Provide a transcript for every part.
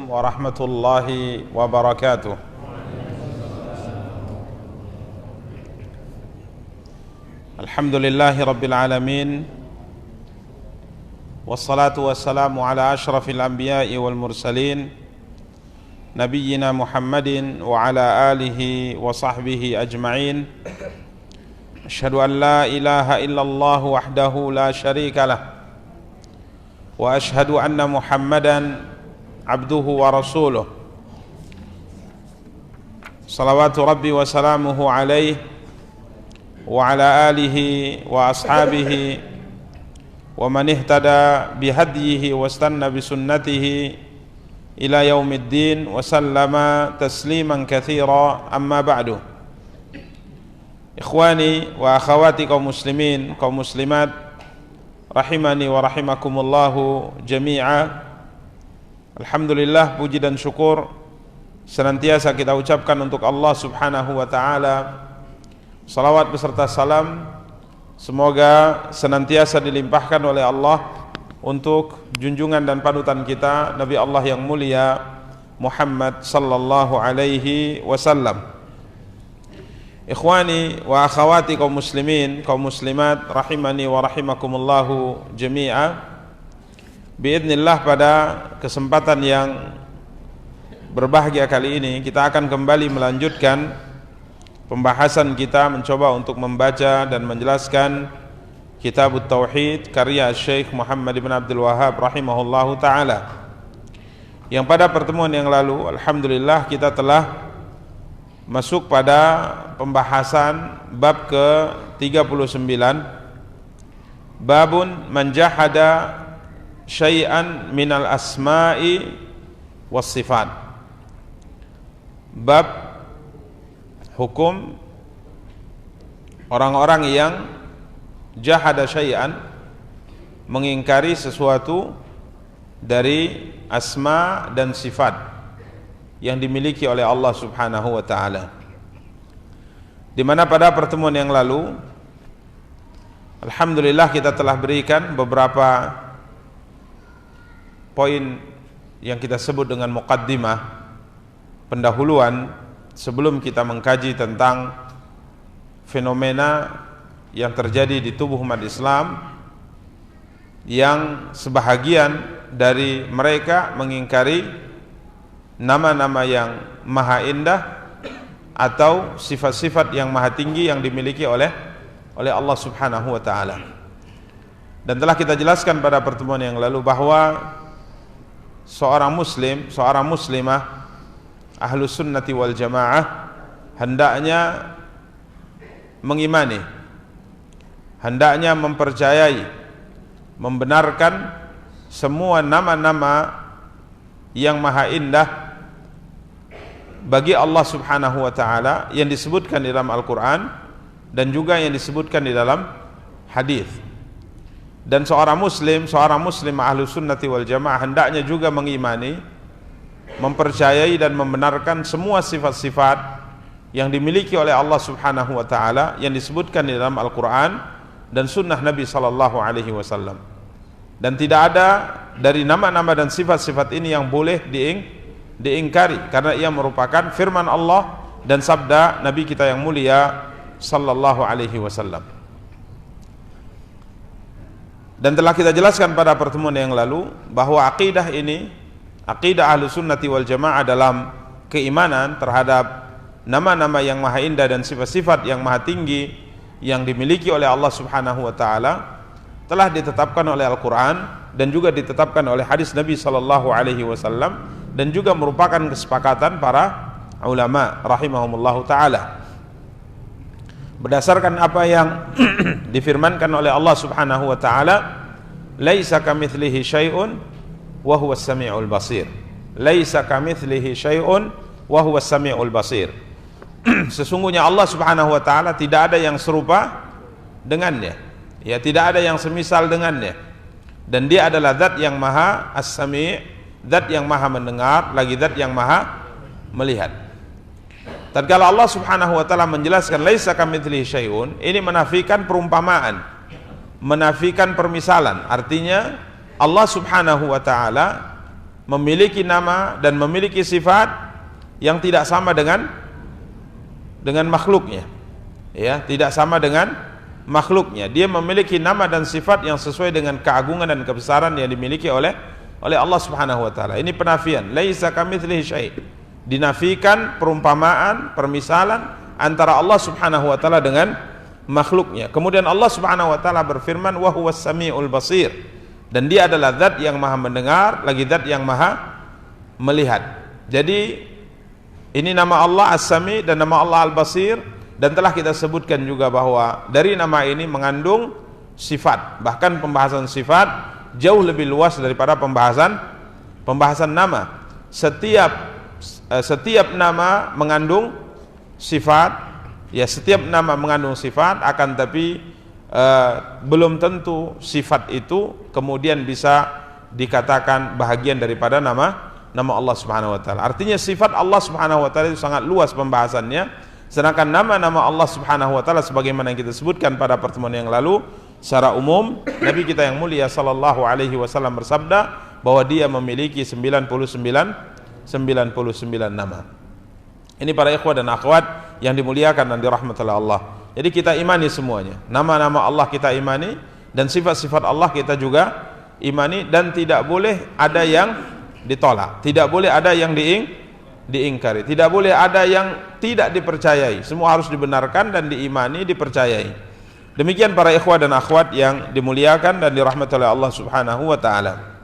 warahmatullahi wabarakatuh. Alhamdulillahi rabbil alamin, wassalatu wassalamu ala ashrafil anbiya'i wal mursalin, nabiyyina Muhammadin wa ala alihi wa sahbihi ajma'in. Asyhadu an la ilaha illallah wahdahu la syarika lah, wa asyhadu anna Muhammadan abduhu wa rasuluh. Salawatu rabbi wa salamuhu alaihi wa ala alihi wa ashabihi wa man ihtada bihadyihi wa istanna bisunnatihi ila yaumiddin wa sallama tasliman katsira, amma ba'du. Ikhwani wa akhawati kaum muslimin, kaum muslimat, rahimani wa rahimakumullahu jami'a. Alhamdulillah, puji dan syukur senantiasa kita ucapkan untuk Allah subhanahu wa ta'ala. Salawat beserta salam semoga senantiasa dilimpahkan oleh Allah untuk junjungan dan panutan kita, Nabi Allah yang mulia Muhammad sallallahu alaihi wasallam. Ikhwani wa akhawati kaum muslimin, kaum muslimat, rahimani wa rahimakumullahu jami'a. Biidznillah, pada kesempatan yang berbahagia kali ini kita akan kembali melanjutkan pembahasan kita, mencoba untuk membaca dan menjelaskan Kitab Tauhid karya Syekh Muhammad bin Abdul Wahhab rahimahullahu ta'ala, yang pada pertemuan yang lalu alhamdulillah kita telah masuk pada pembahasan bab ke-39, babun man jahada syai'an minal asma'i was sifat. Bab hukum orang-orang yang jahada syai'an, mengingkari sesuatu dari asma dan sifat yang dimiliki oleh Allah subhanahu wa ta'ala. Di mana pada pertemuan yang lalu alhamdulillah kita telah berikan beberapa poin yang kita sebut dengan muqaddimah, pendahuluan, sebelum kita mengkaji tentang fenomena yang terjadi di tubuh umat Islam, yang sebahagian dari mereka mengingkari nama-nama yang maha indah atau sifat-sifat yang maha tinggi yang dimiliki oleh Allah subhanahu wa ta'ala. Dan telah kita jelaskan pada pertemuan yang lalu bahwa seorang muslim, seorang muslimah ahlus sunnati wal jamaah hendaknya mengimani, hendaknya mempercayai, membenarkan semua nama-nama yang maha indah bagi Allah subhanahu wa ta'ala yang disebutkan di dalam Al-Quran dan juga yang disebutkan di dalam hadis. Dan seorang muslim ahlus sunnati wal jamaah hendaknya juga mengimani, mempercayai dan membenarkan semua sifat-sifat yang dimiliki oleh Allah subhanahu wa ta'ala yang disebutkan di dalam Al-Quran dan sunnah Nabi sallallahu alaihi wasallam. Dan tidak ada dari nama-nama dan sifat-sifat ini yang boleh diingkari, karena ia merupakan firman Allah dan sabda Nabi kita yang mulia sallallahu alaihi wasallam. Dan telah kita jelaskan pada pertemuan yang lalu bahwa akidah ini, akidah ahlus sunnati wal jamaah dalam keimanan terhadap nama-nama yang maha indah dan sifat-sifat yang maha tinggi yang dimiliki oleh Allah subhanahu wa ta'ala telah ditetapkan oleh Al-Quran dan juga ditetapkan oleh hadis Nabi sallallahu alaihi wasallam, dan juga merupakan kesepakatan para ulama rahimahumullahu ta'ala berdasarkan apa yang difirmankan oleh Allah subhanahu wa ta'ala, laisa kamitslihi syai'un wa huwas sami'ul basir. Laisa kamitslihi syai'un wa huwas sami'ul basir. Sesungguhnya Allah subhanahu wa ta'ala tidak ada yang serupa dengannya, ya, tidak ada yang semisal dengannya, dan dia adalah zat yang maha as-sami', zat yang maha mendengar, lagi zat yang maha melihat. Tatkala Allah subhanahu wa ta'ala menjelaskan laisa kamitslihi syai'un, ini menafikan perumpamaan, menafikan permisalan. Artinya Allah subhanahu wa ta'ala memiliki nama dan memiliki sifat yang tidak sama dengan makhluknya, ya, tidak sama dengan makhluknya. Dia memiliki nama dan sifat yang sesuai dengan keagungan dan kebesaran yang dimiliki oleh Allah Subhanahu wa taala. Ini penafian, laisa kamitslihi syai'. Dinafikan perumpamaan, permisalan antara Allah Subhanahu wa taala dengan makhluknya. Kemudian Allah Subhanahu wa taala berfirman, wa huwas samiul basir. Dan dia adalah zat yang maha mendengar, lagi zat yang maha melihat. Jadi ini nama Allah As-Sami dan nama Allah Al-Basir, dan telah kita sebutkan juga bahwa dari nama ini mengandung sifat. Bahkan pembahasan sifat jauh lebih luas daripada pembahasan nama. Setiap nama mengandung sifat, ya, setiap nama mengandung sifat, akan tapi belum tentu sifat itu kemudian bisa dikatakan bahagian daripada nama Allah Subhanahu wa taala. Artinya sifat Allah Subhanahu wa taala itu sangat luas pembahasannya, sedangkan nama-nama Allah Subhanahu wa taala sebagaimana yang kita sebutkan pada pertemuan yang lalu, secara umum Nabi kita yang mulia sallallahu alaihi wasallam bersabda bahwa dia memiliki 99 nama. Ini para ikhwah dan akhwat yang dimuliakan dan dirahmati oleh Allah. Jadi kita imani semuanya. Nama-nama Allah kita imani, dan sifat-sifat Allah kita juga imani, dan tidak boleh ada yang ditolak, tidak boleh ada yang diingkari, tidak boleh ada yang tidak dipercayai. Semua harus dibenarkan dan diimani, dipercayai. Demikian para ikhwah dan akhwat yang dimuliakan dan dirahmati oleh Allah Subhanahu wa taala.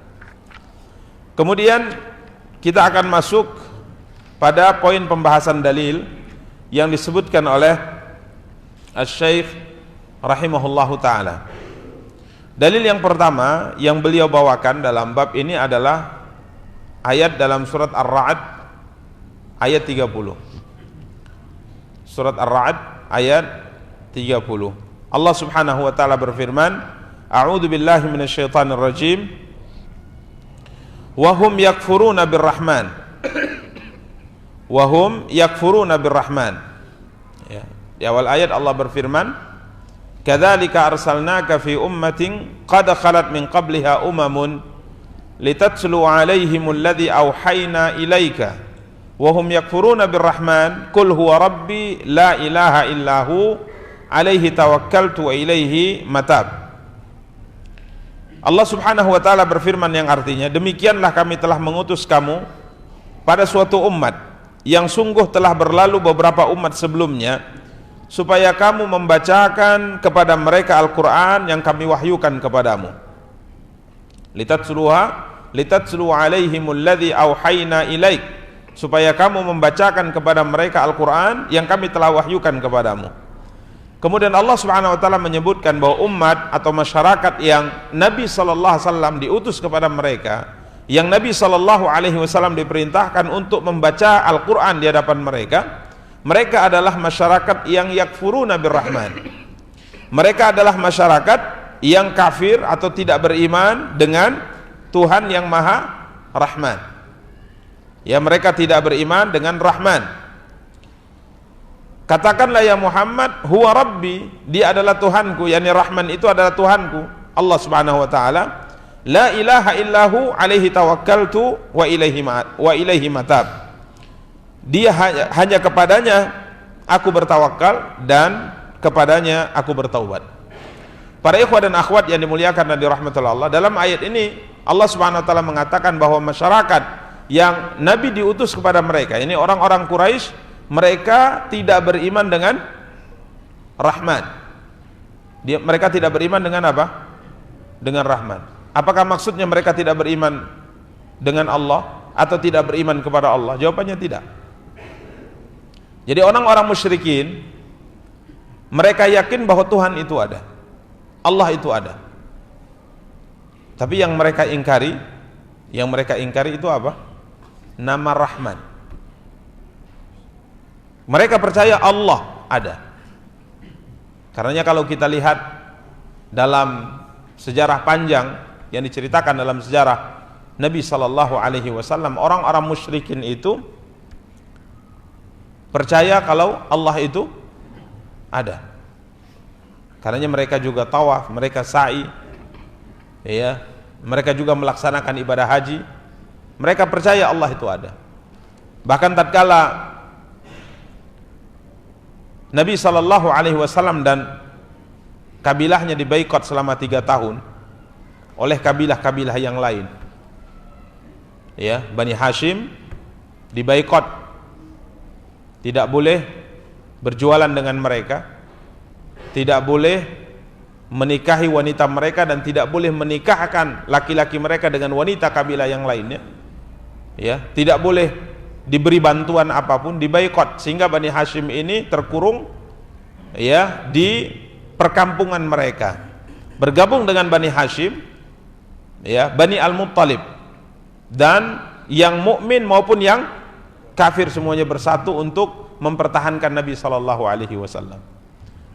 Kemudian kita akan masuk pada poin pembahasan dalil yang disebutkan oleh Asy-Syaikh rahimahullahu taala. Dalil yang pertama yang beliau bawakan dalam bab ini adalah ayat dalam surat Ar-Ra'd ayat 30. Surat Ar-Ra'd ayat 30. Allah Subhanahu wa taala berfirman, A'udzu billahi minasyaitonir rajim. Wa hum yakfuruna birrahman. Wa hum yakfuruna birrahman. Ya. Di awal ayat Allah berfirman, Kadzalika arsalnaka fi ummatin qad khalat min qabliha umamun litatlu 'alaihimul ladzi auhayna ilaika wa hum yakfuruna birrahman qul huwa rabbi la ilaha illahu alaihi tawakkaltu wa ilaihi matab. Allah Subhanahu wa taala berfirman yang artinya, demikianlah kami telah mengutus kamu pada suatu umat yang sungguh telah berlalu beberapa umat sebelumnya, supaya kamu membacakan kepada mereka Al-Quran yang kami wahyukan kepadamu. Litatslu alaihimul ladzi auhayna ilaik, supaya kamu membacakan kepada mereka Al-Quran yang kami telah wahyukan kepadamu. Kemudian Allah Subhanahu wa taala menyebutkan bahwa umat atau masyarakat yang Nabi sallallahu alaihi wasallam diutus kepada mereka, yang Nabi sallallahu alaihi wasallam diperintahkan untuk membaca Al-Quran di hadapan mereka adalah masyarakat yang yakfuruna birrahman. Mereka adalah masyarakat yang kafir atau tidak beriman dengan Tuhan yang Maha Rahman. Ya, mereka tidak beriman dengan Rahman. Katakanlah ya Muhammad, huwa rabbi, dia adalah Tuhanku, yakni Rahman itu adalah Tuhanku, Allah Subhanahu wa taala. La ilaha illahu alaihi tawakkaltu wa ilaihi matab. Dia hanya kepadanya aku bertawakal dan kepadanya aku bertaubat. Para ikhwah dan akhwat yang dimuliakan dan dirahmati Allah, dalam ayat ini Allah Subhanahu wa taala mengatakan bahwa masyarakat yang Nabi diutus kepada mereka, ini orang-orang Quraisy, mereka tidak beriman dengan Rahman. Mereka tidak beriman dengan apa? Dengan Rahman. Apakah maksudnya mereka tidak beriman dengan Allah atau tidak beriman kepada Allah? Jawabannya tidak. Jadi orang-orang musyrikin, mereka yakin bahwa Tuhan itu ada, Allah itu ada. Tapi yang mereka ingkari itu apa? Nama Rahman. Mereka percaya Allah ada. Karenanya kalau kita lihat dalam sejarah panjang yang diceritakan dalam sejarah Nabi sallallahu alaihi wasallam, orang-orang musyrikin itu percaya kalau Allah itu ada. Karenanya mereka juga tawaf, mereka sa'i, ya, mereka juga melaksanakan ibadah haji, Mereka percaya Allah itu ada. Bahkan tatkala Nabi SAW dan kabilahnya dibaikot selama 3 tahun oleh kabilah-kabilah yang lain, ya, Bani Hashim dibaikot, tidak boleh berjualan dengan mereka, tidak boleh menikahi wanita mereka, dan tidak boleh menikahkan laki-laki mereka dengan wanita kabilah yang lainnya, ya, tidak boleh diberi bantuan apapun, dibaikot, sehingga Bani Hashim ini terkurung, ya, di perkampungan mereka. Bergabung dengan Bani Hashim, ya, Bani Al-Muttalib, dan yang mukmin maupun yang kafir semuanya bersatu untuk mempertahankan Nabi SAW.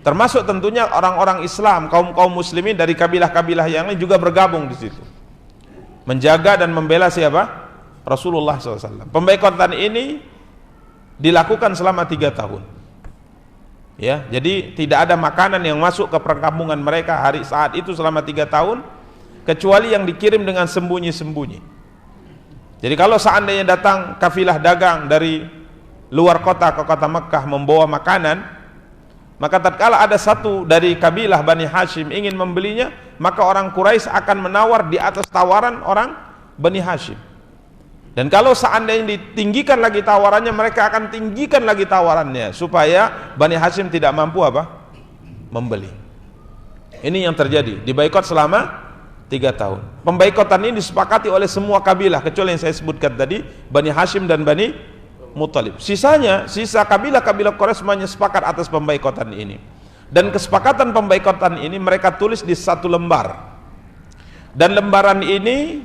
Termasuk tentunya orang-orang Islam, kaum muslimin dari kabilah-kabilah yang lain juga bergabung di situ, menjaga dan membela siapa? Rasulullah SAW. Pembaikotan ini dilakukan selama 3 tahun. Ya, jadi tidak ada makanan yang masuk ke perkampungan mereka saat itu selama 3 tahun, kecuali yang dikirim dengan sembunyi-sembunyi. Jadi kalau seandainya datang kafilah dagang dari luar kota ke kota Mekah membawa makanan, maka tatkala ada satu dari kabilah Bani Hashim ingin membelinya, maka orang Quraisy akan menawar di atas tawaran orang Bani Hashim. Dan kalau seandainya ditinggikan lagi tawarannya, mereka akan tinggikan lagi tawarannya supaya Bani Hashim tidak mampu apa? Membeli. Ini yang terjadi, dibaikot selama 3 tahun. Pembaikotan ini disepakati oleh semua kabilah kecuali yang saya sebutkan tadi, Bani Hashim dan Bani Muttalib. Sisa kabilah-kabilah Quraisy semuanya sepakat atas pembaikotan ini. Dan kesepakatan pembaikotan ini mereka tulis di 1 lembar. Dan lembaran ini,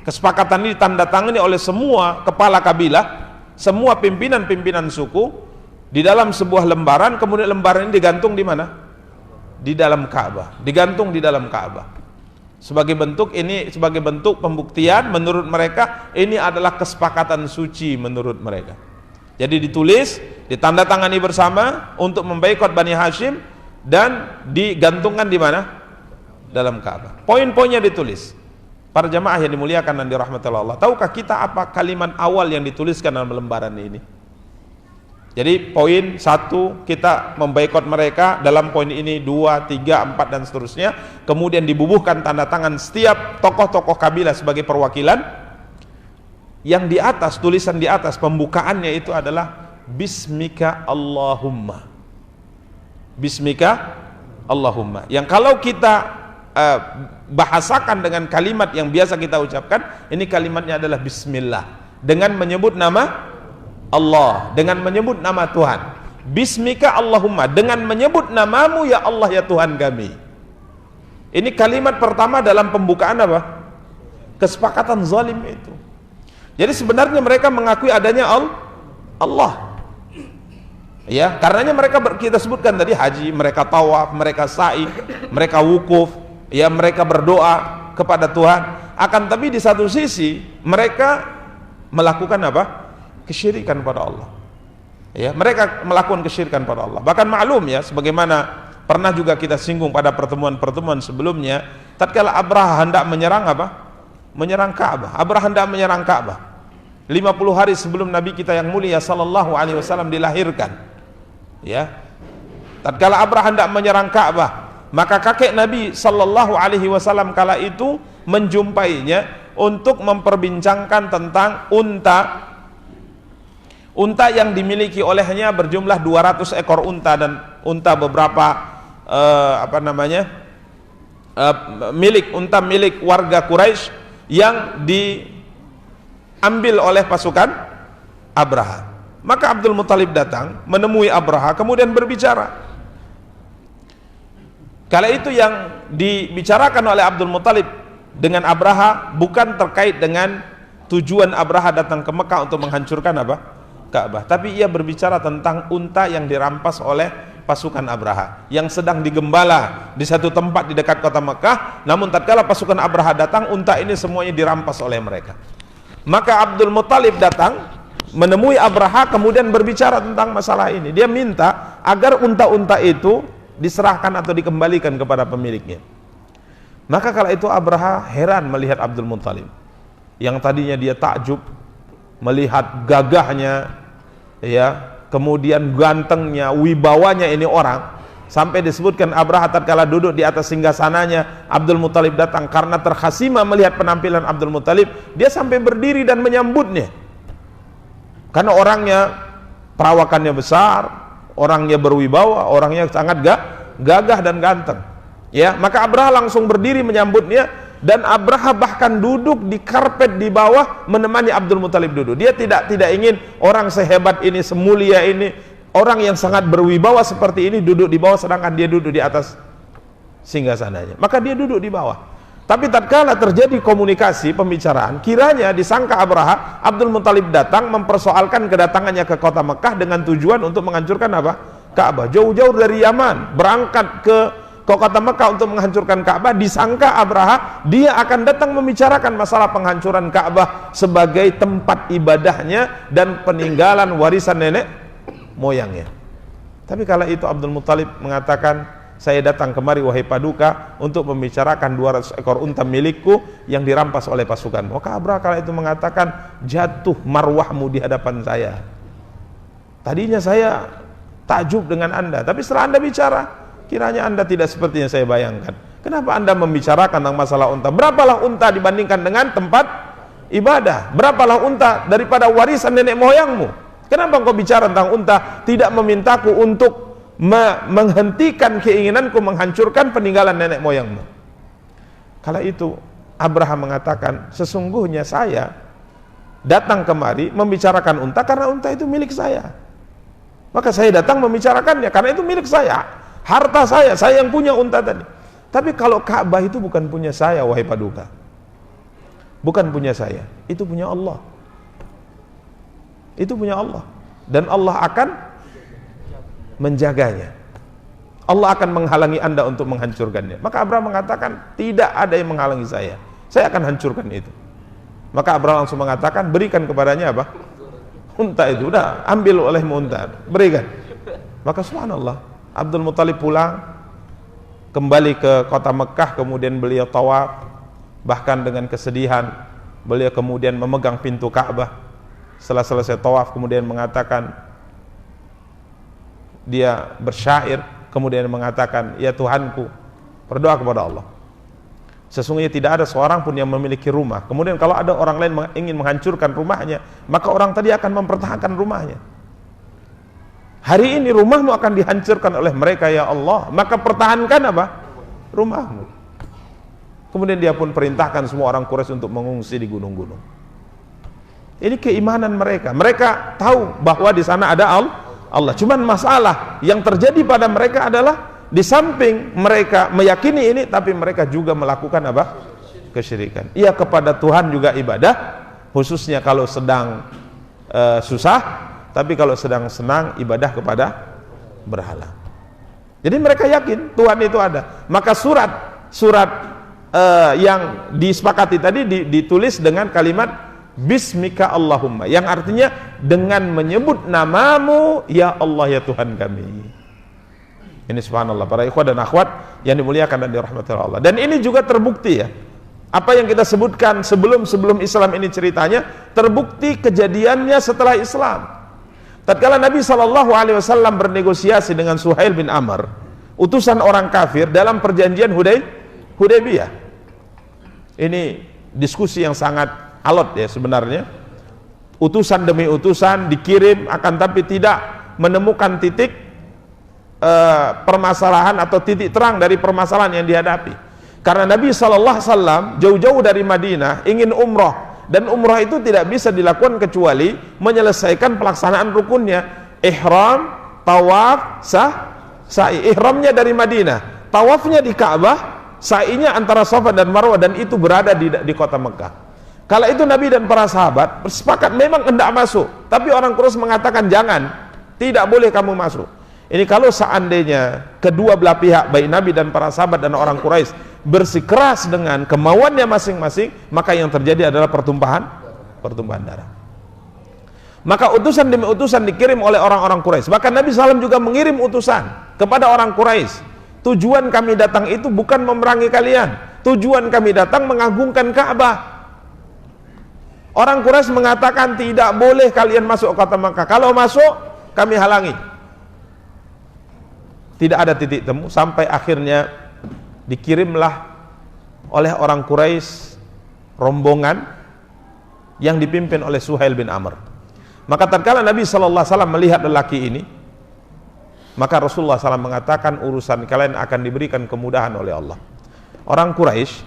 kesepakatan ini ditandatangani oleh semua kepala kabilah, semua pimpinan-pimpinan suku di dalam sebuah lembaran. Kemudian lembaran ini digantung di mana? Di dalam Ka'bah, digantung di dalam Ka'bah. Sebagai bentuk pembuktian menurut mereka ini adalah kesepakatan suci menurut mereka. Jadi ditulis, ditandatangani bersama untuk membaikot Bani Hashim dan digantungkan di mana? Dalam Ka'bah. Poin-poinnya ditulis. Para jamaah yang dimuliakan dan dirahmati Allah, tahukah kita apa kalimat awal yang dituliskan dalam lembaran ini? Jadi poin 1, kita membaikot mereka, dalam poin ini 2, 3, 4 dan seterusnya. Kemudian dibubuhkan tanda tangan setiap tokoh-tokoh kabilah sebagai perwakilan. Yang di atas, tulisan di atas pembukaannya itu adalah Bismika Allahumma. Bismika Allahumma. Yang kalau kita bahasakan dengan kalimat yang biasa kita ucapkan, ini kalimatnya adalah Bismillah, dengan menyebut nama Allah, dengan menyebut nama Tuhan. Bismika Allahumma, dengan menyebut namamu ya Allah ya Tuhan kami. Ini kalimat pertama dalam pembukaan apa? Kesepakatan zalim itu. Jadi sebenarnya mereka mengakui adanya Allah. Ya, karenanya mereka kita sebutkan tadi haji, mereka tawaf, mereka sa'i, mereka wukuf, ya, mereka berdoa kepada Tuhan. Akan tapi di satu sisi mereka melakukan apa? Kesyirikan pada Allah. Ya, mereka melakukan kesyirikan pada Allah. Bahkan maklum ya, sebagaimana pernah juga kita singgung pada pertemuan-pertemuan sebelumnya, tatkala Abraha hendak menyerang apa? Menyerang Ka'bah. Abraha hendak menyerang Ka'bah 50 hari sebelum Nabi kita yang mulia sallallahu alaihi wasallam dilahirkan. Ya. Tatkala Abraha hendak menyerang Ka'bah, maka kakek Nabi sallallahu alaihi wasallam kala itu menjumpainya untuk memperbincangkan tentang unta yang dimiliki olehnya berjumlah 200 ekor unta, dan unta beberapa milik warga Quraisy yang diambil oleh pasukan Abraha. Maka Abdul Muttalib datang menemui Abraha kemudian berbicara. Kala itu yang dibicarakan oleh Abdul Muttalib dengan Abraha bukan terkait dengan tujuan Abraha datang ke Mekah untuk menghancurkan apa? Ka'bah, tapi ia berbicara tentang unta yang dirampas oleh pasukan Abraha yang sedang digembala di satu tempat di dekat kota Mekah. Namun tatkala pasukan Abraha datang, unta ini semuanya dirampas oleh mereka. Maka Abdul Muttalib datang menemui Abraha kemudian berbicara tentang masalah ini. Dia minta agar unta-unta itu diserahkan atau dikembalikan kepada pemiliknya. Maka kala itu Abraha heran melihat Abdul Muttalib. yang tadinya dia takjub melihat gagahnya, ya, kemudian gantengnya, wibawanya ini orang, sampai disebutkan Abraha tatkala duduk di atas singgasananya, Abdul Muthalib datang karena terkesima melihat penampilan Abdul Muthalib, dia sampai berdiri dan menyambutnya. Karena orangnya perawakannya besar, orangnya berwibawa, orangnya sangat gagah dan ganteng. Ya, maka Abraha langsung berdiri menyambutnya, dan Abraha bahkan duduk di karpet di bawah menemani Abdul Muthalib duduk. Dia tidak ingin orang sehebat ini, semulia ini, orang yang sangat berwibawa seperti ini duduk di bawah, sedangkan dia duduk di atas singgasananya. Maka dia duduk di bawah. Tapi tatkala terjadi komunikasi, pembicaraan, kiranya disangka Abraha, Abdul Muthalib datang mempersoalkan kedatangannya ke kota Mekah dengan tujuan untuk menghancurkan apa? Ka'bah. Jauh-jauh dari Yaman berangkat ke kota Mekah untuk menghancurkan Ka'bah. Disangka Abraha dia akan datang membicarakan masalah penghancuran Ka'bah sebagai tempat ibadahnya dan peninggalan warisan nenek moyangnya. Tapi kala itu Abdul Muthalib mengatakan, saya datang kemari wahai Paduka untuk membicarakan 200 ekor unta milikku yang dirampas oleh pasukanmu. Maka Abraha kala itu mengatakan, jatuh marwahmu di hadapan saya. Tadinya saya takjub dengan Anda, tapi setelah Anda bicara, kiranya Anda tidak seperti yang saya bayangkan. Kenapa Anda membicarakan tentang masalah unta? Berapalah unta dibandingkan dengan tempat ibadah? Berapalah unta daripada warisan nenek moyangmu? Kenapa engkau bicara tentang unta, tidak memintaku untuk menghentikan keinginanku menghancurkan peninggalan nenek moyangmu? Kala itu Abraha mengatakan, sesungguhnya saya datang kemari membicarakan unta karena unta itu milik saya. Maka saya datang membicarakannya karena itu milik saya, harta saya yang punya unta tadi. Tapi kalau Ka'bah itu bukan punya saya wahai Paduka, bukan punya saya, itu punya Allah. Itu punya Allah, dan Allah akan menjaganya. Allah akan menghalangi Anda untuk menghancurkannya. Maka Abraham mengatakan, tidak ada yang menghalangi saya akan hancurkan itu. Maka Abraham langsung mengatakan, berikan kepadanya apa? Unta itu, udah ambil olehmu unta, berikan. Maka subhanallah, Abdul Muthalib pulang kembali ke kota Mekah, kemudian beliau tawaf, bahkan dengan kesedihan beliau kemudian memegang pintu Ka'bah. Setelah selesai tawaf kemudian mengatakan, dia bersyair, kemudian mengatakan, ya Tuhanku, berdoa kepada Allah, sesungguhnya tidak ada seorang pun yang memiliki rumah, kemudian kalau ada orang lain ingin menghancurkan rumahnya, maka orang tadi akan mempertahankan rumahnya. Hari ini rumahmu akan dihancurkan oleh mereka ya Allah, maka pertahankan apa? Rumahmu. Kemudian dia pun perintahkan semua orang Quraisy untuk mengungsi di gunung-gunung. Ini keimanan mereka. Mereka tahu bahwa di sana ada Allah. Cuman masalah yang terjadi pada mereka adalah di samping mereka meyakini ini, tapi mereka juga melakukan apa? Kesyirikan. Ia kepada Tuhan juga ibadah, khususnya kalau sedang susah, tapi kalau sedang senang ibadah kepada berhala. Jadi mereka yakin Tuhan itu ada. Maka surat yang disepakati tadi ditulis dengan kalimat Bismika Allahumma, yang artinya dengan menyebut namamu ya Allah ya Tuhan kami. Ini subhanallah para ikhwah dan akhwat yang dimuliakan dan dirahmati Allah. Dan ini juga terbukti ya, apa yang kita sebutkan sebelum Islam ini ceritanya terbukti kejadiannya setelah Islam. Tatkala Nabi SAW bernegosiasi dengan Suhail bin Amr, utusan orang kafir dalam perjanjian Hudaybiyah. Ini diskusi yang sangat alot ya sebenarnya. Utusan demi utusan dikirim, akan tapi tidak menemukan titik permasalahan atau titik terang dari permasalahan yang dihadapi. Karena Nabi SAW jauh-jauh dari Madinah ingin umroh, dan umroh itu tidak bisa dilakukan kecuali menyelesaikan pelaksanaan rukunnya, ihram, tawaf, sa'i. Ihramnya dari Madinah, tawafnya di Ka'bah, sa'inya antara Safa dan Marwah, dan itu berada di kota Mekah. Kala itu Nabi dan para sahabat bersepakat memang hendak masuk, tapi orang Quraisy mengatakan jangan, tidak boleh kamu masuk. Ini kalau seandainya kedua belah pihak, baik Nabi dan para sahabat dan orang Quraisy bersikeras dengan kemauannya masing-masing, maka yang terjadi adalah pertumpahan darah. Maka utusan demi utusan dikirim oleh orang-orang Quraisy. Bahkan Nabi SAW juga mengirim utusan kepada orang Quraisy. Tujuan kami datang itu bukan memerangi kalian, tujuan kami datang mengagungkan Ka'bah. Orang Quraisy mengatakan tidak boleh kalian masuk kota Makkah. Kalau masuk, kami halangi. Tidak ada titik temu sampai akhirnya dikirimlah oleh orang Quraisy rombongan yang dipimpin oleh Suhail bin Amr. Maka tatkala Nabi sallallahu alaihi wasallam melihat lelaki ini, maka Rasulullah SAW mengatakan urusan kalian akan diberikan kemudahan oleh Allah. Orang Quraisy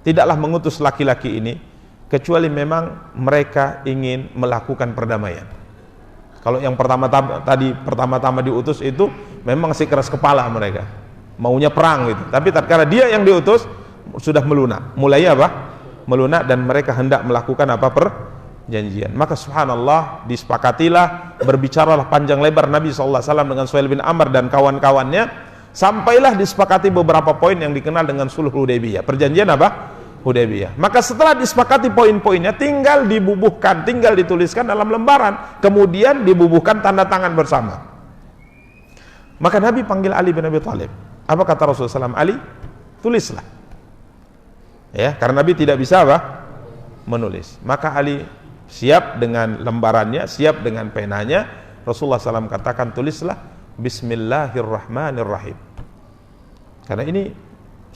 tidaklah mengutus laki-laki ini kecuali memang mereka ingin melakukan perdamaian. Kalau yang pertama-tama diutus itu memang masih keras kepala mereka, maunya perang gitu. Tapi tatkala dia yang diutus sudah melunak, mulai apa? Melunak, dan mereka hendak melakukan apa? Perjanjian. Maka subhanallah, disepakatilah, berbicaralah panjang lebar Nabi SAW dengan Suhail bin Amr dan kawan-kawannya, sampailah disepakati beberapa poin yang dikenal dengan Sulh Hudaybiyah. Perjanjian apa? Hudaybiyah. Maka setelah disepakati poin-poinnya, tinggal dibubuhkan, tinggal dituliskan dalam lembaran, kemudian dibubuhkan tanda tangan bersama. Maka Nabi panggil Ali bin Abi Thalib. Apa kata Rasulullah SAW? Ali, tulislah. Ya, karena Nabi tidak bisa apa? Menulis. Maka Ali siap dengan lembarannya, siap dengan penanya. Rasulullah SAW katakan, tulislah Bismillahirrahmanirrahim. Karena ini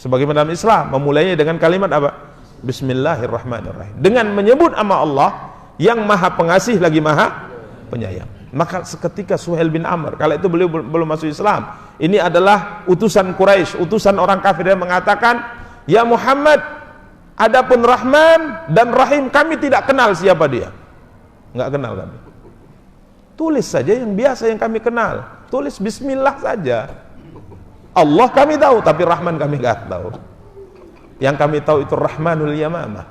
sebagaimana dalam Islam memulainya dengan kalimat apa? Bismillahirrahmanirrahim. Dengan menyebut nama Allah yang Maha Pengasih lagi Maha Penyayang. Maka seketika Suhail bin Amr, kala itu beliau belum masuk Islam, ini adalah utusan Quraisy, utusan orang kafir, yang mengatakan, ya Muhammad, adapun Rahman dan Rahim kami tidak kenal siapa dia. Enggak kenal kami. Tulis saja yang biasa yang kami kenal. Tulis Bismillah saja. Allah kami tahu, tapi Rahman kami nggak tahu. Yang kami tahu itu Rahmanul Yamamah.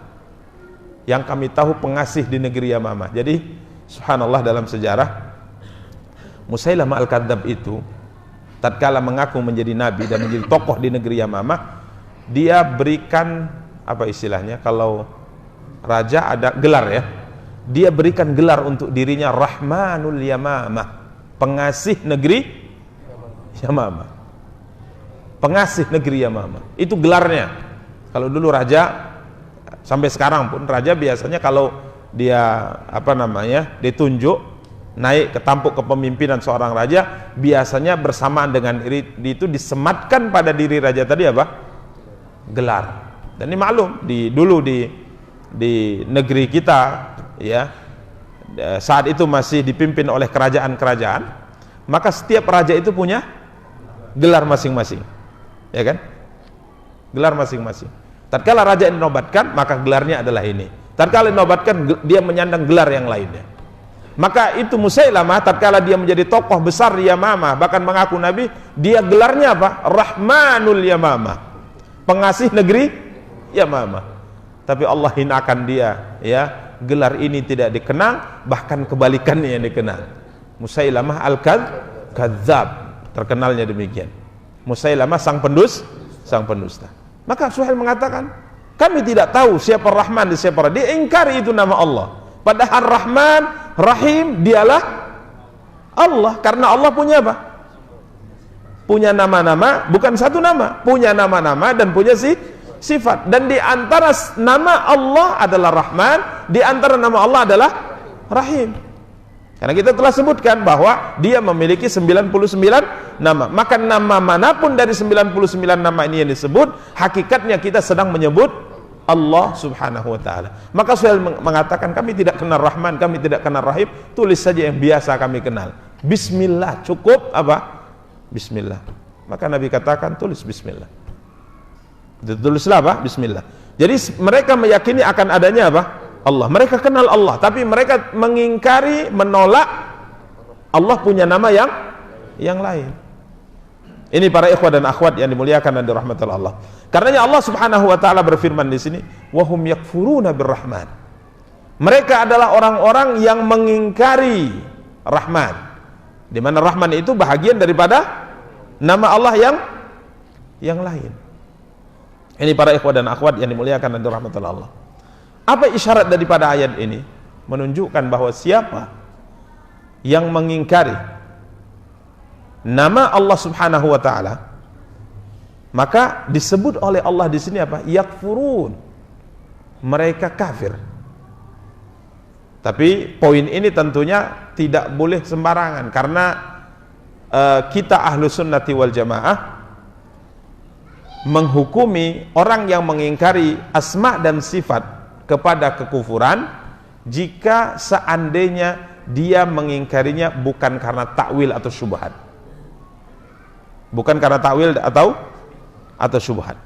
Yang kami tahu pengasih di negeri Yamamah. Jadi subhanallah, dalam sejarah Musailamah Al-Kadzdzab itu tatkala mengaku menjadi nabi dan menjadi tokoh di negeri Yamamah, dia berikan apa istilahnya, kalau raja ada gelar ya, dia berikan gelar untuk dirinya Rahmanul Yamamah, pengasih negeri Yamamah. Pengasih negeri Yamamah, itu gelarnya. Kalau dulu raja, sampai sekarang pun raja biasanya kalau dia apa namanya ditunjuk naik ke tampuk kepemimpinan seorang raja, biasanya bersamaan dengan itu disematkan pada diri raja tadi apa? Gelar. Dan ini maklum dulu di negeri kita ya, saat itu masih dipimpin oleh kerajaan-kerajaan, maka setiap raja itu punya gelar masing-masing. Ya kan? Gelar masing-masing. Tatkala raja dinobatkan, maka gelarnya adalah ini. Tatkala dinobatkan, dia menyandang gelar yang lainnya. Maka itu Musailamah, tatkala dia menjadi tokoh besar di Yamamah, bahkan mengaku nabi, dia gelarnya apa? Rahmanul Yamamah, pengasih negeri Yamamah. Tapi Allah hinakan dia, ya. Gelar ini tidak dikenang, bahkan kebalikannya yang dikenang. Musailamah Al-Kadzdzab, terkenalnya demikian. Musailamah sang pendusta. Maka Suhail mengatakan, kami tidak tahu siapa Rahman dan siapa Rahim. Dia ingkari itu nama Allah. Padahal Rahman, Rahim dialah Allah. Karena Allah punya apa? Punya nama-nama, bukan satu nama, punya nama-nama dan punya sifat. Dan di antara nama Allah adalah Rahman, di antara nama Allah adalah Rahim. Karena kita telah sebutkan bahwa dia memiliki 99 nama. Maka nama manapun dari 99 nama ini yang disebut, hakikatnya kita sedang menyebut Allah subhanahu wa ta'ala. Maka Suhail mengatakan, kami tidak kenal Rahman, kami tidak kenal Rahim, tulis saja yang biasa kami kenal. Bismillah, cukup apa? Bismillah. Maka Nabi katakan, tulis Bismillah. Tulislah apa? Bismillah. Jadi mereka meyakini akan adanya apa? Allah. Mereka kenal Allah, tapi mereka mengingkari, menolak Allah punya nama yang lain. Ini para ikhwah dan akhwat yang dimuliakan dan dirahmati Allah. Karenanya Allah Subhanahu wa taala berfirman di sini, wa hum yakfuruna birrahman. Mereka adalah orang-orang yang mengingkari Rahman. Di mana Rahman itu bahagian daripada nama Allah yang lain. Ini para ikhwah dan akhwat yang dimuliakan dan dirahmati Allah. Apa isyarat daripada ayat ini? Menunjukkan bahwa siapa yang mengingkari nama Allah Subhanahu wa taala, maka disebut oleh Allah di sini apa? Yakfurun. Mereka kafir. Tapi poin ini tentunya tidak boleh sembarangan, karena kita ahlu sunnati wal jamaah menghukumi orang yang mengingkari asma dan sifat kepada kekufuran jika seandainya dia mengingkarinya bukan karena takwil atau syubhat. Bukan karena takwil atau syubhat.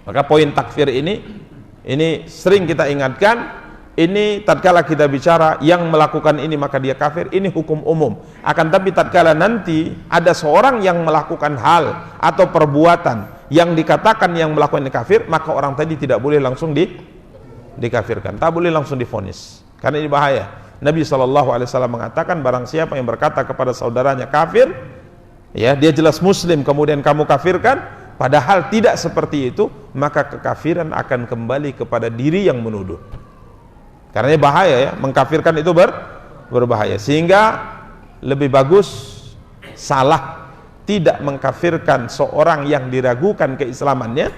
Maka poin takfir ini sering kita ingatkan. Ini tatkala kita bicara yang melakukan ini maka dia kafir, ini hukum umum. Akan tapi tatkala nanti ada seorang yang melakukan hal atau perbuatan yang dikatakan yang melakukan ini kafir, maka orang tadi tidak boleh langsung dikafirkan, tak boleh langsung divonis, karena ini bahaya. Nabi SAW mengatakan, barang siapa yang berkata kepada saudaranya kafir, ya dia jelas muslim kemudian kamu kafirkan, padahal tidak seperti itu, maka kekafiran akan kembali kepada diri yang menuduh. Karena ini bahaya ya, mengkafirkan itu berbahaya. Sehingga lebih bagus salah tidak mengkafirkan seorang yang diragukan keislamannya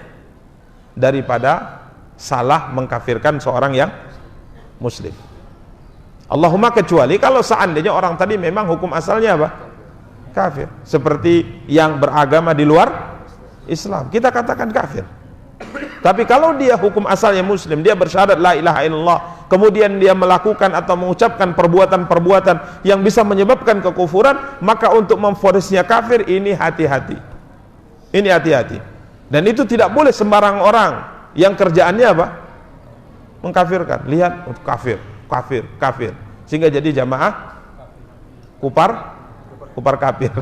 daripada salah mengkafirkan seorang yang muslim. Allahumma kecuali kalau seandainya orang tadi memang hukum asalnya apa? Kafir. Seperti yang beragama di luar Islam, kita katakan kafir. Tapi kalau dia hukum asalnya muslim, dia bersyahadat la ilaha illallah, kemudian dia melakukan atau mengucapkan perbuatan-perbuatan yang bisa menyebabkan kekufuran, maka untuk memvonisnya kafir ini hati-hati. Ini hati-hati. Dan itu tidak boleh sembarang orang yang kerjaannya apa? Mengkafirkan. Lihat, kafir, kafir, kafir. Sehingga jadi jamaah kupar kafir.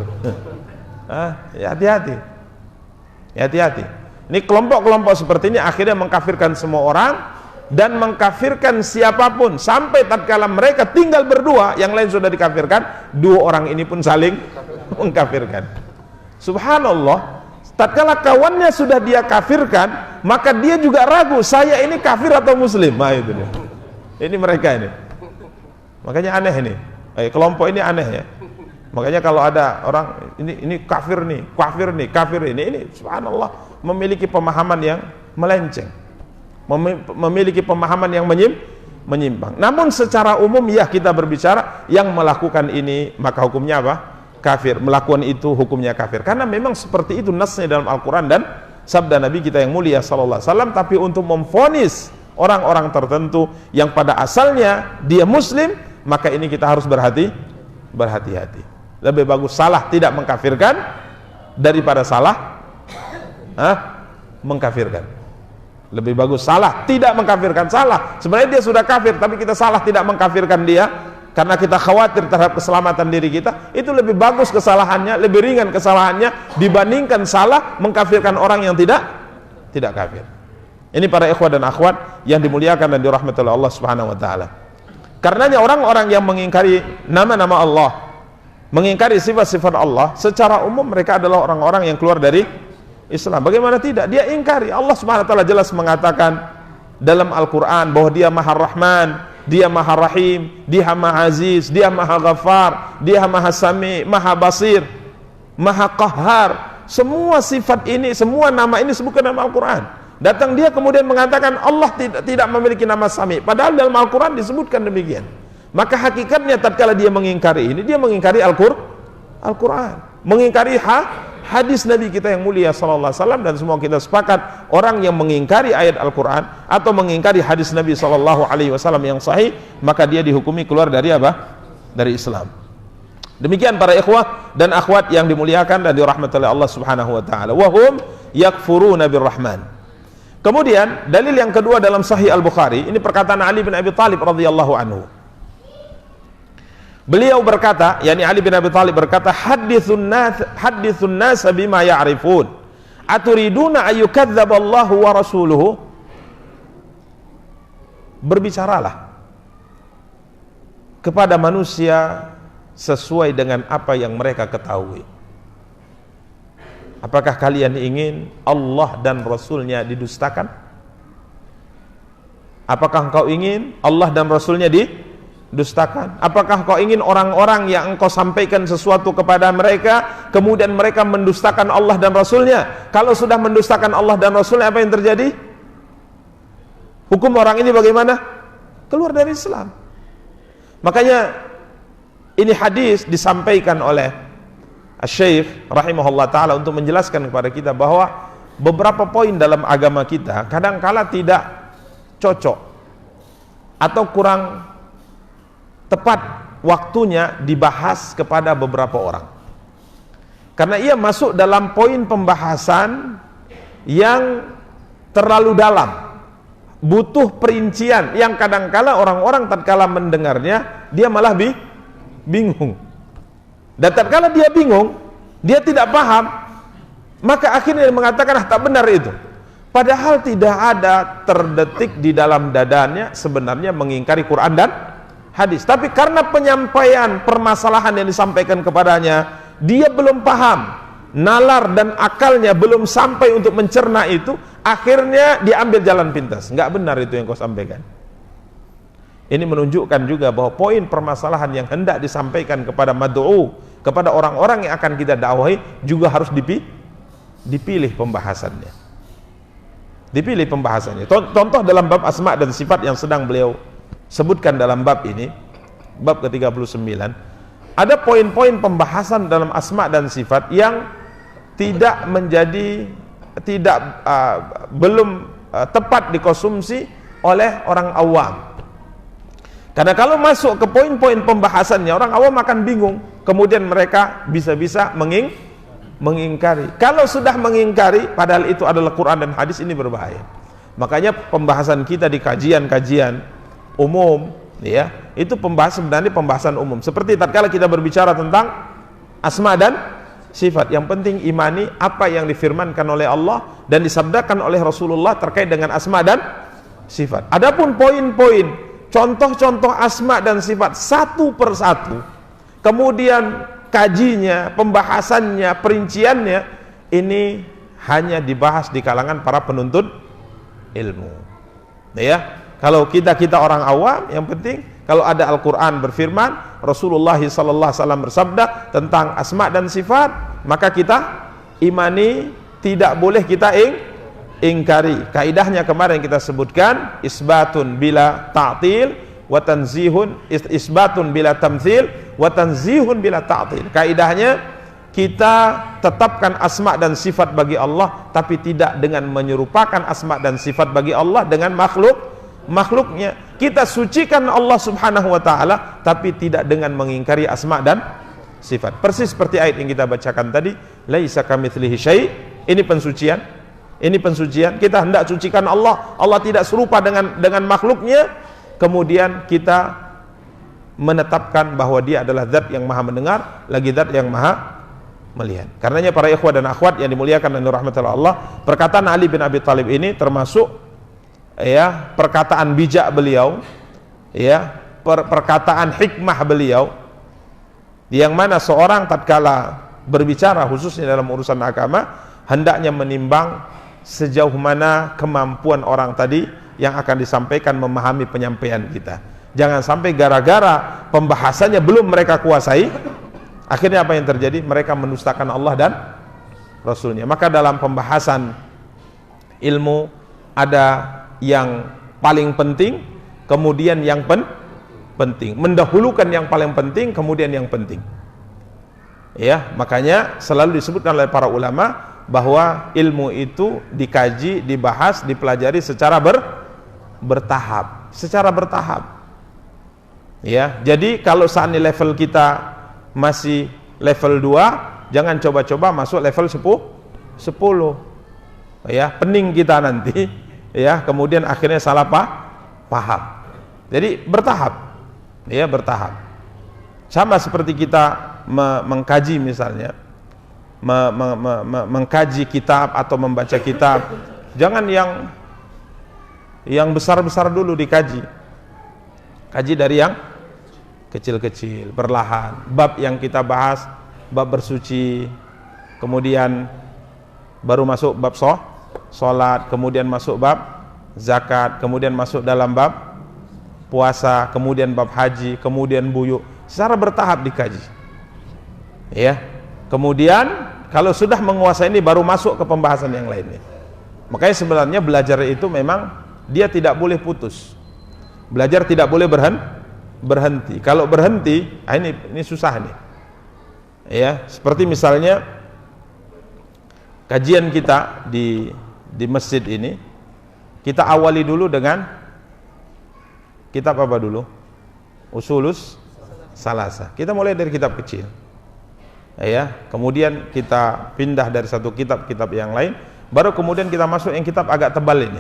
Ya hati-hati. Ya hati-hati. Ini kelompok-kelompok seperti ini akhirnya mengkafirkan semua orang dan mengkafirkan siapapun, sampai tatkala mereka tinggal berdua, yang lain sudah dikafirkan, dua orang ini pun saling mengkafirkan. Subhanallah, tatkala kawannya sudah dia kafirkan, maka dia juga ragu, saya ini kafir atau muslim. Nah itu dia. Ini mereka ini. Makanya aneh ini. Kelompok ini aneh ya. Makanya kalau ada orang ini kafir nih, kafir ini subhanallah, memiliki pemahaman yang melenceng, memiliki pemahaman yang menyimpang. Namun secara umum ya kita berbicara yang melakukan ini maka hukumnya apa? Kafir. Melakukan itu hukumnya kafir. Karena memang seperti itu nasnya dalam Al-Quran dan sabda Nabi kita yang mulia sallallahu alaihi wasallam. Tapi untuk memvonis orang-orang tertentu yang pada asalnya dia muslim, maka ini kita harus berhati-hati. Lebih bagus salah tidak mengkafirkan daripada salah mengkafirkan. Lebih bagus salah tidak mengkafirkan. Salah sebenarnya dia sudah kafir, tapi kita salah tidak mengkafirkan dia karena kita khawatir terhadap keselamatan diri kita. Itu lebih bagus kesalahannya, lebih ringan kesalahannya dibandingkan salah mengkafirkan orang yang tidak kafir. Ini para ikhwah dan akhwat yang dimuliakan dan dirahmati oleh Allah Subhanahu wa taala. Karenanya orang-orang yang mengingkari nama-nama Allah, mengingkari sifat-sifat Allah, secara umum mereka adalah orang-orang yang keluar dari Islam. Bagaimana tidak? Dia ingkari. Allah Subhanahu wa taala jelas mengatakan dalam Al-Qur'an bahwa Dia Maha Rahman, Dia Maha Rahim, Dia Maha Aziz, Dia Maha Ghaffar, Dia Maha Sami, Maha Basir, Maha Qahhar. Semua sifat ini, semua nama ini disebutkan dalam Al-Qur'an. Datang dia kemudian mengatakan Allah tidak memiliki nama Sami, padahal dalam Al-Qur'an disebutkan demikian. Maka hakikatnya tatkala dia mengingkari ini, dia mengingkari Al-Qur'an, mengingkari hadis Nabi kita yang mulia sallallahu alaihi wasallam. Dan semua kita sepakat, orang yang mengingkari ayat Al-Qur'an atau mengingkari hadis Nabi sallallahu alaihi wasallam yang sahih, maka dia dihukumi keluar dari apa? Dari Islam. Demikian para ikhwah dan akhwat yang dimuliakan dan dirahmati oleh Allah Subhanahu wa taala. Wa hum yakfuruna birrahman. Kemudian dalil yang kedua dalam Sahih Al-Bukhari, ini perkataan Ali bin Abi Thalib radhiyallahu anhu. Beliau berkata, yakni Ali bin Abi Thalib berkata, hadithun nas bima ya'rifun, aturiduna ayyukadzdzaballahu wa rasuluhu. Berbicaralah kepada manusia sesuai dengan apa yang mereka ketahui. Apakah kalian ingin Allah dan Rasulnya didustakan? Apakah engkau ingin Allah dan Rasulnya didustakan? Apakah engkau ingin orang-orang yang engkau sampaikan sesuatu kepada mereka kemudian mereka mendustakan Allah dan Rasulnya? Kalau sudah mendustakan Allah dan Rasulnya, apa yang terjadi? Hukum orang ini bagaimana? Keluar dari Islam. Makanya ini hadis disampaikan oleh Syekh rahimahullah ta'ala untuk menjelaskan kepada kita bahwa beberapa poin dalam agama kita kadangkala tidak cocok atau kurang tepat waktunya dibahas kepada beberapa orang, karena ia masuk dalam poin pembahasan yang terlalu dalam, butuh perincian yang kadangkala orang-orang tatkala mendengarnya dia malah bingung, dan tatkala dia bingung, dia tidak paham, maka akhirnya dia mengatakan tak benar itu, padahal tidak ada terdetik di dalam dadanya sebenarnya mengingkari Quran dan hadis, tapi karena penyampaian permasalahan yang disampaikan kepadanya dia belum paham, nalar dan akalnya belum sampai untuk mencerna itu, akhirnya diambil jalan pintas. Nggak benar itu yang kau sampaikan. Ini menunjukkan juga bahwa poin permasalahan yang hendak disampaikan kepada mad'u, kepada orang-orang yang akan kita dakwahi juga harus dipilih pembahasannya. Dipilih pembahasannya. Contoh dalam bab asma dan sifat yang sedang beliau sebutkan dalam bab ini, bab ke-39, ada poin-poin pembahasan dalam asma dan sifat yang tidak menjadi belum tepat dikonsumsi oleh orang awam. Karena kalau masuk ke poin-poin pembahasannya, orang awam akan bingung, kemudian mereka bisa-bisa mengingkari. Kalau sudah mengingkari padahal itu adalah Quran dan hadis, ini berbahaya. Makanya pembahasan kita di kajian-kajian umum, ya, itu sebenarnya pembahasan umum. Seperti tatkala kita berbicara tentang asma dan sifat, yang penting imani apa yang difirmankan oleh Allah dan disabdakan oleh Rasulullah terkait dengan asma dan sifat. Adapun poin-poin contoh-contoh asma dan sifat satu persatu, kemudian kajinya, pembahasannya, perinciannya, ini hanya dibahas di kalangan para penuntut ilmu. Ya, kalau kita orang awam, yang penting kalau ada Al-Quran berfirman, Rasulullah SAW bersabda tentang asma dan sifat, maka kita imani, tidak boleh kita ingkari. Kaidahnya kemarin kita sebutkan, isbatun bila ta'til wa tanzihun, isbatun bila tamthil wa tanzihun bila ta'til. Kaidahnya kita tetapkan asma dan sifat bagi Allah, tapi tidak dengan menyerupakan asma dan sifat bagi Allah dengan makhluknya. Kita sucikan Allah subhanahu wa ta'ala, tapi tidak dengan mengingkari asma dan sifat. Persis seperti ayat yang kita bacakan tadi, laisa kamitslihi syai'. Ini pensucian. Ini pensucian. Kita hendak sucikan Allah. Allah tidak serupa dengan makhluknya. Kemudian kita menetapkan bahwa dia adalah zat yang maha mendengar, lagi zat yang maha melihat. Karenanya para ikhwah dan akhwat yang dimuliakan dan dirahmati Allah, perkataan Ali bin Abi Thalib ini termasuk ya perkataan bijak beliau, ya perkataan hikmah beliau, yang mana seorang tatkala berbicara khususnya dalam urusan agama hendaknya menimbang sejauh mana kemampuan orang tadi yang akan disampaikan memahami penyampaian kita. Jangan sampai gara-gara pembahasannya belum mereka kuasai, akhirnya apa yang terjadi? Mereka mendustakan Allah dan Rasulnya. Maka dalam pembahasan ilmu ada yang paling penting, kemudian yang penting, mendahulukan yang paling penting, kemudian yang penting. Ya, makanya selalu disebutkan oleh para ulama bahwa ilmu itu dikaji, dibahas, dipelajari secara bertahap, Ya, jadi kalau saat ini level kita masih level 2, jangan coba-coba masuk level 10. Ya, pening kita nanti. Ya, kemudian akhirnya salah paham. Jadi bertahap, ya bertahap. Sama seperti kita mengkaji misalnya, mengkaji kitab atau membaca kitab, jangan yang besar-besar dulu dikaji. Kaji dari yang kecil-kecil, perlahan. Bab yang kita bahas, bab bersuci, kemudian baru masuk bab sholat, kemudian masuk bab zakat, kemudian masuk dalam bab puasa, kemudian bab haji, kemudian buyuk, secara bertahap dikaji. Ya, kemudian kalau sudah menguasai ini baru masuk ke pembahasan yang lainnya. Makanya sebenarnya belajar itu memang dia tidak boleh putus. Belajar tidak boleh berhenti. Kalau berhenti, ini susah nih. Ya, seperti misalnya kajian kita di masjid ini, kita awali dulu dengan kitab apa dulu? Usulus Salasa. Kita mulai dari kitab kecil. Ya, kemudian kita pindah dari satu kitab yang lain, baru kemudian kita masuk yang kitab agak tebal ini.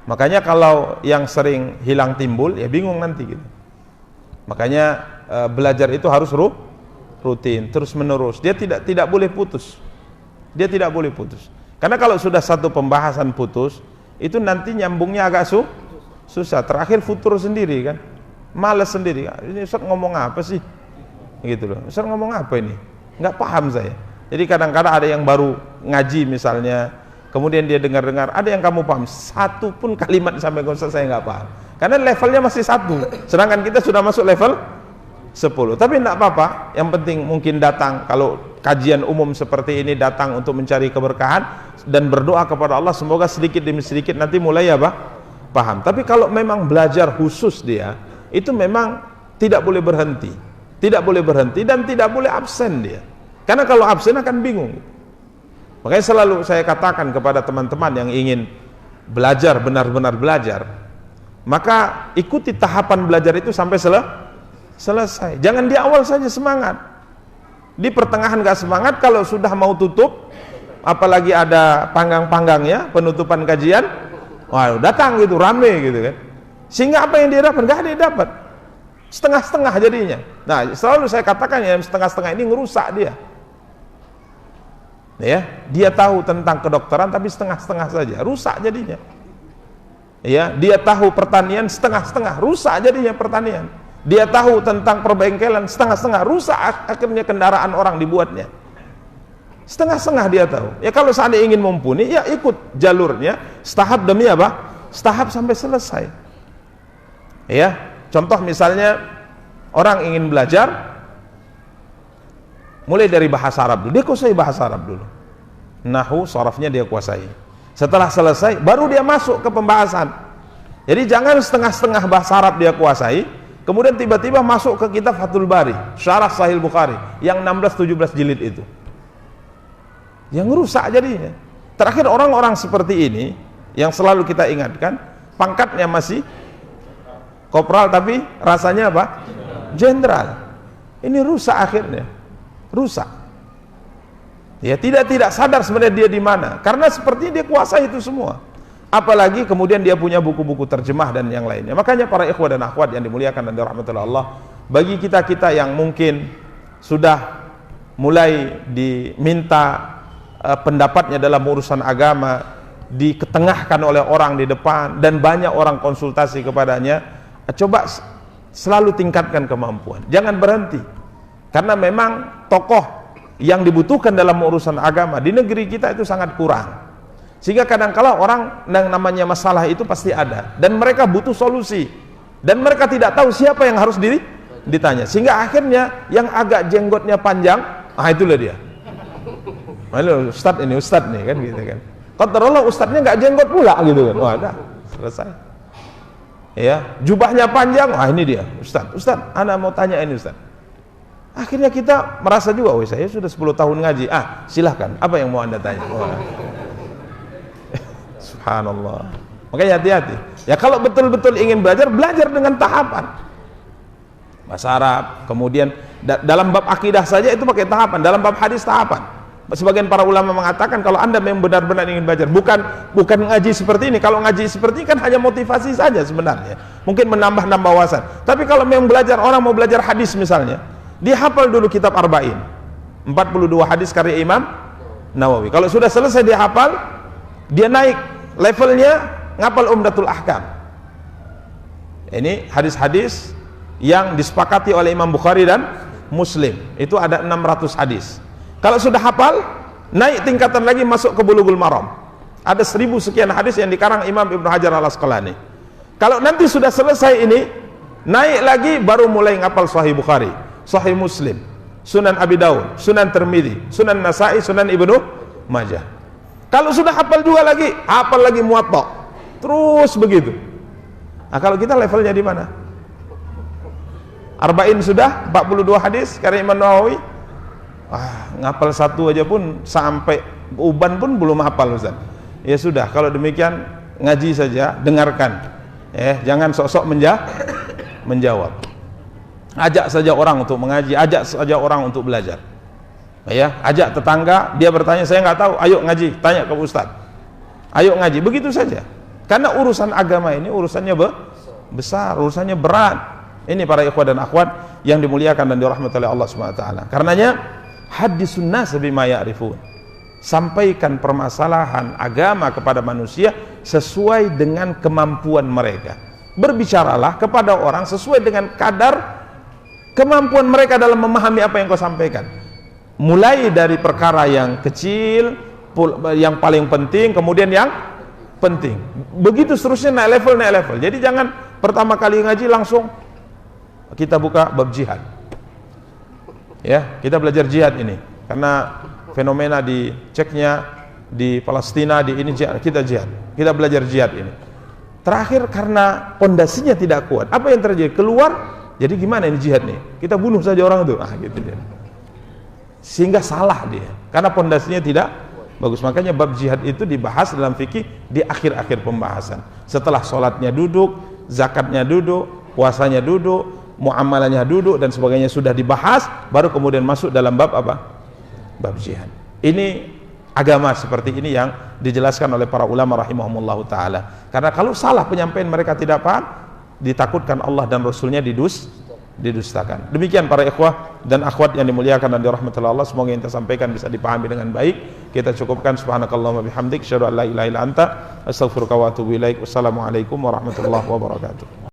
Makanya kalau yang sering hilang timbul, ya bingung nanti gitu. Makanya belajar itu harus rutin, terus menerus. Dia tidak boleh putus. Dia tidak boleh putus. Karena kalau sudah satu pembahasan putus, itu nanti nyambungnya agak susah. Terakhir futur sendiri kan, males sendiri. Ini Ustaz ngomong apa sih? Gitu loh. Ustaz ngomong apa ini? Nggak paham saya. Jadi kadang-kadang ada yang baru ngaji misalnya, kemudian dia dengar-dengar, ada yang kamu paham, satu pun kalimat sampai Ustaz saya nggak paham. Karena levelnya masih 1, sedangkan kita sudah masuk level 10. Tapi tidak apa-apa, yang penting mungkin datang, kalau kajian umum seperti ini datang untuk mencari keberkahan dan berdoa kepada Allah, semoga sedikit demi sedikit nanti mulai paham. Tapi kalau memang belajar khusus dia, itu memang tidak boleh berhenti. Tidak boleh berhenti dan tidak boleh absen dia. Karena kalau absen akan bingung. Makanya selalu saya katakan kepada teman-teman yang ingin belajar, benar-benar belajar, maka ikuti tahapan belajar itu sampai selesai. Jangan di awal saja semangat, di pertengahan gak semangat, kalau sudah mau tutup, apalagi ada panggang-panggangnya, penutupan kajian, wah datang gitu, rame gitu kan, sehingga apa yang dia dapat? Gak ada yang dapat, setengah-setengah jadinya. Nah selalu saya katakan yang setengah-setengah ini ngerusak dia. Ya, dia tahu tentang kedokteran tapi setengah-setengah saja, rusak jadinya. Ya, dia tahu pertanian setengah-setengah, rusak jadinya pertanian. Dia tahu tentang perbengkelan setengah-setengah, rusak akhirnya kendaraan orang dibuatnya. Setengah-setengah dia tahu. Ya kalau seandainya ingin mumpuni, ya ikut jalurnya, setahap demi apa? Setahap sampai selesai. Ya, contoh misalnya orang ingin belajar, mulai dari bahasa Arab dulu, dia kuasai bahasa Arab dulu, nahwu, sharafnya dia kuasai. Setelah selesai, baru dia masuk ke pembahasan. Jadi jangan setengah-setengah bahasa Arab dia kuasai, kemudian tiba-tiba masuk ke kitab Fathul Bari, syarah Sahih Bukhari, yang 16-17 jilid itu. Yang rusak jadinya. Terakhir orang-orang seperti ini, yang selalu kita ingatkan, pangkatnya masih kopral, tapi rasanya apa? Jenderal. Ini rusak akhirnya. Rusak. Ya, tidak sadar sebenarnya dia di mana, karena seperti dia kuasai itu semua. Apalagi kemudian dia punya buku-buku terjemah dan yang lainnya. Makanya para ikhwah dan akhwat yang dimuliakan dan dirahmati Allah, bagi kita-kita yang mungkin sudah mulai diminta pendapatnya dalam urusan agama, diketengahkan oleh orang di depan dan banyak orang konsultasi kepadanya, coba selalu tingkatkan kemampuan, jangan berhenti. Karena memang tokoh yang dibutuhkan dalam urusan agama di negeri kita itu sangat kurang, sehingga kadang-kala orang yang namanya masalah itu pasti ada, dan mereka butuh solusi, dan mereka tidak tahu siapa yang harus ditanya, sehingga akhirnya yang agak jenggotnya panjang, itulah dia. Halo Ustadz, ini Ustadz nih kan gitu kan. Qadarullah Ustadznya nggak jenggot pula gitu kan. Wah, dah selesai. Ya, jubahnya panjang, ini dia Ustadz, ana mau tanya ini Ustadz. Akhirnya kita merasa juga, saya sudah 10 tahun ngaji. Silahkan, apa yang mau anda tanya? Subhanallah. Makanya hati-hati. Ya kalau betul-betul ingin belajar, belajar dengan tahapan. Bahasa Arab, kemudian dalam bab akidah saja itu pakai tahapan, dalam bab hadis tahapan. Sebagian para ulama mengatakan kalau anda memang benar-benar ingin belajar, bukan ngaji seperti ini. Kalau ngaji seperti ini kan hanya motivasi saja sebenarnya, mungkin menambah-nambah wawasan. Tapi kalau memang belajar, orang mau belajar hadis misalnya, dia hafal dulu kitab Arba'in, 42 hadis karya Imam Nawawi. Kalau sudah selesai dia hafal, dia naik levelnya ngapal Umdatul Ahkam. Ini hadis-hadis yang disepakati oleh Imam Bukhari dan Muslim, itu ada 600 hadis. Kalau sudah hafal, naik tingkatan lagi masuk ke Bulughul Maram, ada 1000 sekian hadis yang dikarang Imam Ibnu Hajar Al-Asqalani. Kalau nanti sudah selesai ini, naik lagi baru mulai ngapal Sahih Bukhari, Sahih Muslim, Sunan Abi Daud, Sunan Tirmidzi, Sunan Nasa'i, Sunan Ibnu Majah. Kalau sudah hafal 2 lagi, hafal lagi Muwatta, terus begitu. Nah kalau kita levelnya di mana? Arba'in sudah 42 hadis karya Imam Nawawi. Ngapal satu aja pun sampai uban pun belum hafal Ustaz. Ya sudah, kalau demikian ngaji saja, dengarkan. Jangan sok-sok menjawab. Ajak saja orang untuk mengaji, ajak saja orang untuk belajar. Ajak tetangga, dia bertanya, saya nggak tahu, ayo ngaji, tanya ke Ustaz. Ayo ngaji, begitu saja. Karena urusan agama ini urusannya besar, urusannya berat. Ini para ikhwan dan akhwat yang dimuliakan dan dirahmati oleh Allah Subhanahu wa taala. Karenanya hadisun nas bima ya'rifun. Sampaikan permasalahan agama kepada manusia sesuai dengan kemampuan mereka. Berbicaralah kepada orang sesuai dengan kadar kemampuan mereka dalam memahami apa yang kau sampaikan. Mulai dari perkara yang kecil, yang paling penting, kemudian yang penting. Begitu seterusnya, naik level. Jadi jangan pertama kali ngaji langsung kita buka bab jihad. Kita belajar jihad ini karena fenomena di Ceknya, di Palestina, di ini jihad, kita jihad. Kita belajar jihad ini. Terakhir karena pondasinya tidak kuat, apa yang terjadi? Keluar, jadi gimana ini jihad nih? Kita bunuh saja orang itu. Gitu dia. Sehingga salah dia karena pondasinya tidak bagus. Makanya bab jihad itu dibahas dalam fikih di akhir-akhir pembahasan. Setelah sholatnya duduk, zakatnya duduk, puasanya duduk, muamalahnya duduk dan sebagainya sudah dibahas, baru kemudian masuk dalam bab apa? Bab jihad. Ini agama seperti ini yang dijelaskan oleh para ulama rahimahumullahu ta'ala. Karena kalau salah penyampaian mereka tidak paham, ditakutkan Allah dan Rasulnya didustakan. Demikian para ikhwah dan akhwat yang dimuliakan dan dirahmati Allah, semoga yang kita sampaikan bisa dipahami dengan baik. Kita cukupkan. Subhanakallahumma bihamdik, asyhadu an la ilaha illa anta, astaghfiruka wa atubu ilaik. Wassalamualaikum warahmatullahi wabarakatuh.